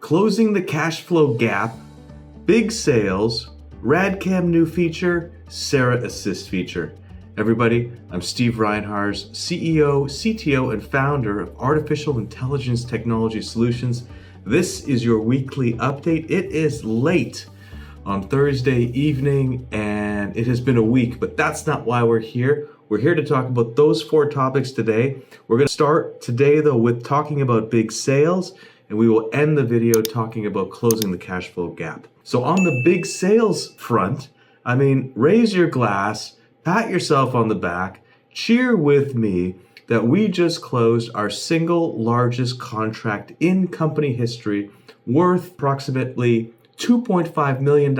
Closing the cash flow gap, big sales, RADCam new feature, SARA ASSIST feature. Everybody, I'm Steve Reinharz, CEO, CTO, and founder of Artificial Intelligence Technology Solutions. This is your weekly update. It is late on Thursday evening and it has been a week, but that's not why we're here. We're here to talk about those 4 topics today. We're going to start today though with talking about big sales, and we will end the video talking about closing the cash flow gap. So on the big sales front, raise your glass, pat yourself on the back, cheer with me that we just closed our single largest contract in company history, worth approximately $2.5 million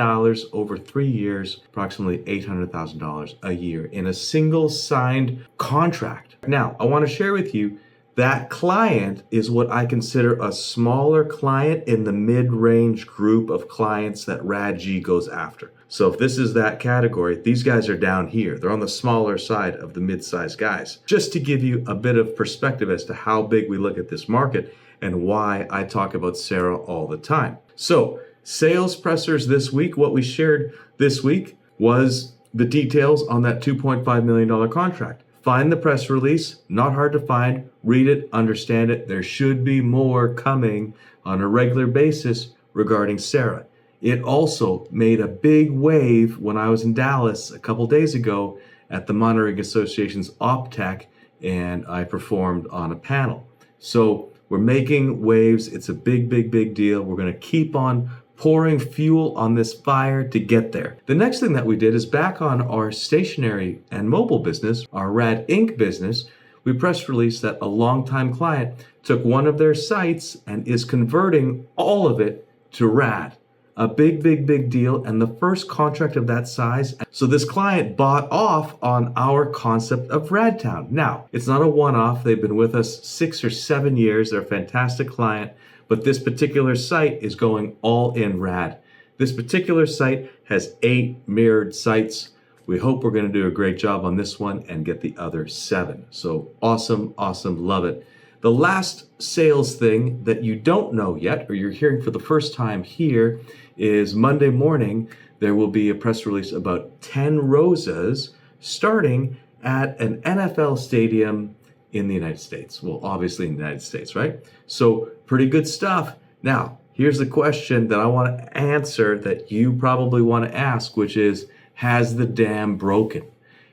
over 3 years, approximately $800,000 a year in a single signed contract. Now, I want to share with you that client is what I consider a smaller client in the mid-range group of clients that RADG goes after. So if this is that category, these guys are down here. They're on the smaller side of the mid-sized guys. Just to give you a bit of perspective as to how big we look at this market and why I talk about SARA all the time. So sales pressers this week, what we shared this week was the details on that $2.5 million contract. Find the press release, not hard to find, read it, understand it. There should be more coming on a regular basis regarding SARA. It also made a big wave when I was in Dallas a couple days ago at the Monitoring Association's OPSTech, and I performed on a panel. So we're making waves. It's a big, big, big deal. We're going to keep on pouring fuel on this fire to get there. The next thing that we did is back on our stationary and mobile business, our Rad Inc. business, we press released that a longtime client took one of their sites and is converting all of it to Rad. A big, big, big deal, and the first contract of that size. So this client bought off on our concept of RADTown. Now, it's not a one-off. They've been with us 6 or 7 years. They're a fantastic client. But this particular site is going all in Rad. This particular site has 8 mirrored sites. We hope we're going to do a great job on this one and get the other 7. So awesome, awesome, love it. The last sales thing that you don't know yet, or you're hearing for the first time here, is Monday morning, there will be a press release about 10 ROSAs starting at an NFL stadium in the United States. Well, obviously in the United States, right? So pretty good stuff. Now, here's the question that I want to answer that you probably want to ask, which is, has the dam broken?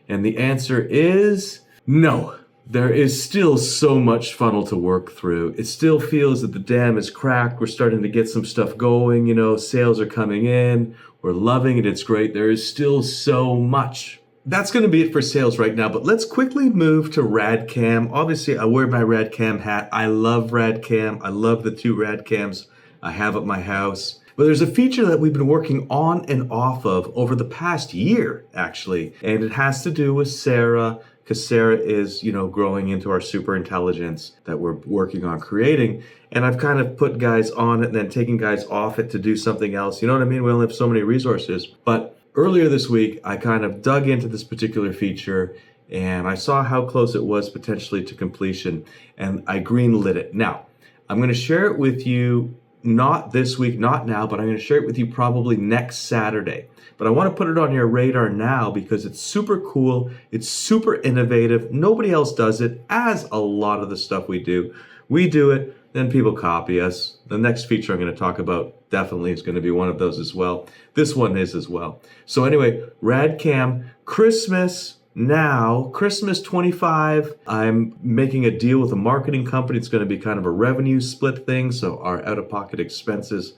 And the answer is no. There is still so much funnel to work through. It still feels that the dam is cracked. We're starting to get some stuff going. Sales are coming in. We're loving it. It's great. There is still so much. That's going to be it for sales right now, but let's quickly move to RADCam. Obviously, I wear my RADCam hat. I love RADCam. I love the 2 RADCams I have at my house. But there's a feature that we've been working on and off of over the past year, actually, and it has to do with SARA, because SARA is, growing into our super intelligence that we're working on creating. And I've kind of put guys on it and then taken guys off it to do something else. You know what I mean? We only have so many resources. But earlier this week, I kind of dug into this particular feature and I saw how close it was potentially to completion, and I greenlit it. Now, I'm going to share it with you, not this week, not now, but I'm going to share it with you probably next Saturday. But I want to put it on your radar now because it's super cool. It's super innovative. Nobody else does it, as a lot of the stuff we do. We do it, then people copy us. The next feature I'm going to talk about definitely is going to be one of those as well. This one is as well. So anyway, RADCam, Christmas now, Christmas 25. I'm making a deal with a marketing company. It's going to be kind of a revenue split thing, so our out-of-pocket expenses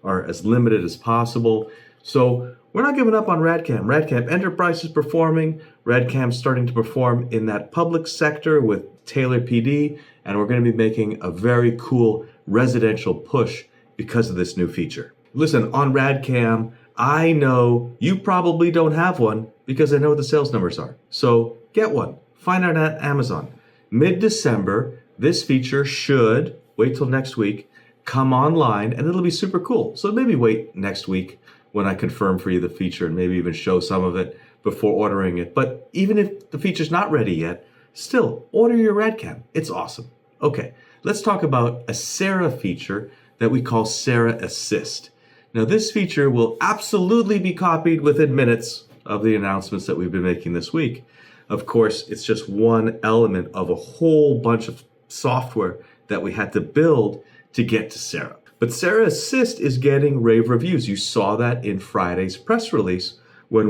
are as limited as possible. So we're not giving up on RADCam. RADCam Enterprise is performing. RADCam's starting to perform in that public sector with Taylor PD, and we're going to be making a very cool residential push because of this new feature. Listen, on RADCam, I know you probably don't have one because I know what the sales numbers are. So get one. Find out at Amazon. Mid-December, this feature should, wait till next week, come online, and it'll be super cool. So maybe wait next week when I confirm for you the feature and maybe even show some of it before ordering it. But even if the feature's not ready yet, still order your RADCam. It's awesome. Okay, let's talk about a SARA feature that we call SARA ASSIST. Now, this feature will absolutely be copied within minutes of the announcements that we've been making this week. Of course, it's just one element of a whole bunch of software that we had to build to get to SARA. But SARA Assist is getting rave reviews. You saw that in Friday's press release when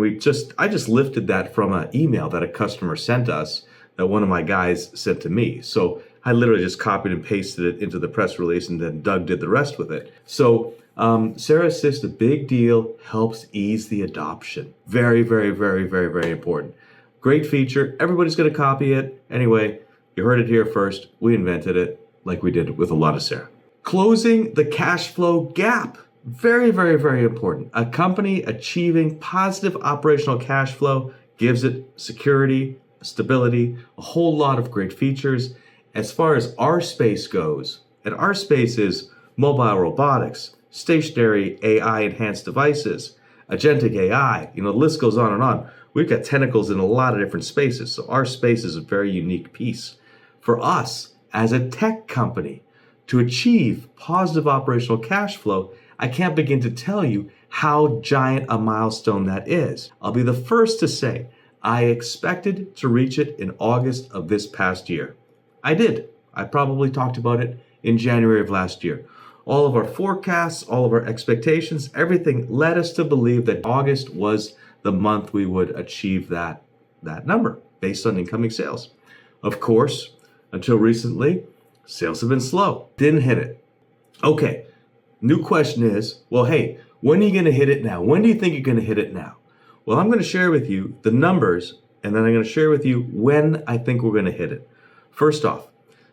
I just lifted that from an email that a customer sent us that one of my guys sent to me. So I literally just copied and pasted it into the press release, and then Doug did the rest with it. So SARA Assist, a big deal, helps ease the adoption. Very, very, very, very, very important. Great feature. Everybody's going to copy it. Anyway, you heard it here first. We invented it like we did with a lot of SARA. Closing the cash flow gap. Very, very, very important. A company achieving positive operational cash flow gives it security, stability, a whole lot of great features. As far as our space goes, and our space is mobile robotics, stationary AI-enhanced devices, agentic AI, the list goes on and on. We've got tentacles in a lot of different spaces, so our space is a very unique piece. For us, as a tech company, to achieve positive operational cash flow, I can't begin to tell you how giant a milestone that is. I'll be the first to say, I expected to reach it in August of this past year. I did. I probably talked about it in January of last year. All of our forecasts, all of our expectations, everything led us to believe that August was the month we would achieve that number based on incoming sales. Of course, until recently, sales have been slow. Didn't hit it. Okay, new question is, well, hey, when are you going to hit it now? When do you think you're going to hit it now? Well, I'm going to share with you the numbers, and then I'm going to share with you when I think we're going to hit it. First off,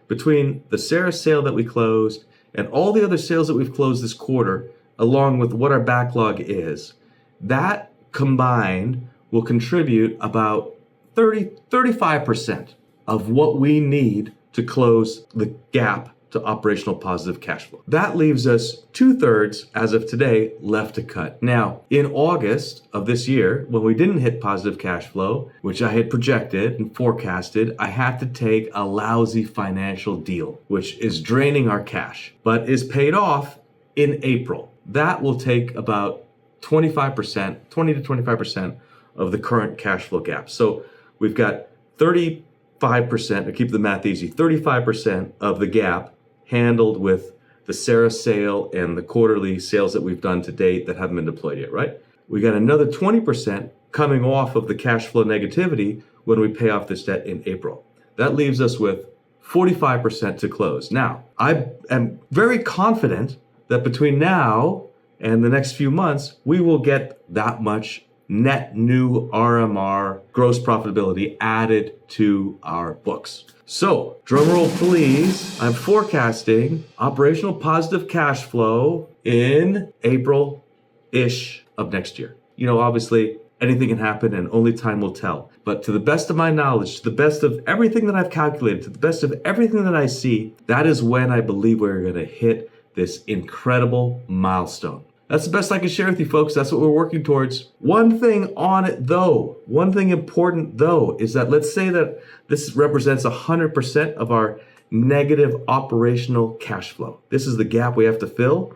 between the SARA sale that we closed and all the other sales that we've closed this quarter, along with what our backlog is, that combined will contribute about 35% of what we need to close the gap to operational positive cash flow. That leaves us 2/3 as of today left to cut. Now, in August of this year, when we didn't hit positive cash flow, which I had projected and forecasted, I had to take a lousy financial deal, which is draining our cash, but is paid off in April. That will take about 20 to 25% of the current cash flow gap. So we've got 35%, to keep the math easy, 35% of the gap handled with the SARA sale and the quarterly sales that we've done to date that haven't been deployed yet, right? We got another 20% coming off of the cash flow negativity when we pay off this debt in April. That leaves us with 45% to close. Now, I am very confident that between now and the next few months, we will get that much net new RMR, gross profitability, added to our books. So, drumroll please, I'm forecasting operational positive cash flow in April-ish of next year. Obviously, anything can happen and only time will tell. But to the best of my knowledge, to the best of everything that I've calculated, to the best of everything that I see, that is when I believe we're going to hit this incredible milestone. That's the best I can share with you, folks. That's what we're working towards. One thing on it, though, one thing important, though, is that let's say that this represents 100% of our negative operational cash flow. This is the gap we have to fill.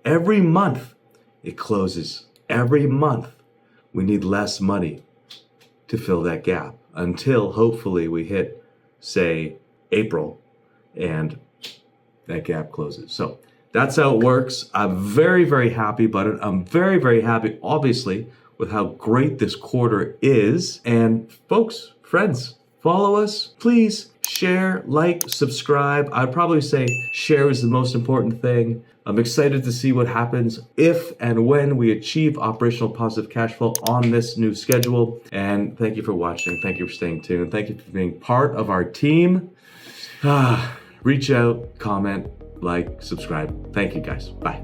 Every month, it closes. Every month, we need less money to fill that gap until, hopefully, we hit, say, April, and that gap closes. So that's how it works. I'm very, very happy about it. I'm very, very happy, obviously, with how great this quarter is. And folks, friends, follow us. Please share, like, subscribe. I'd probably say share is the most important thing. I'm excited to see what happens if and when we achieve operational positive cash flow on this new schedule. And thank you for watching. Thank you for staying tuned. Thank you for being part of our team. Reach out, comment, like, subscribe. Thank you guys. Bye.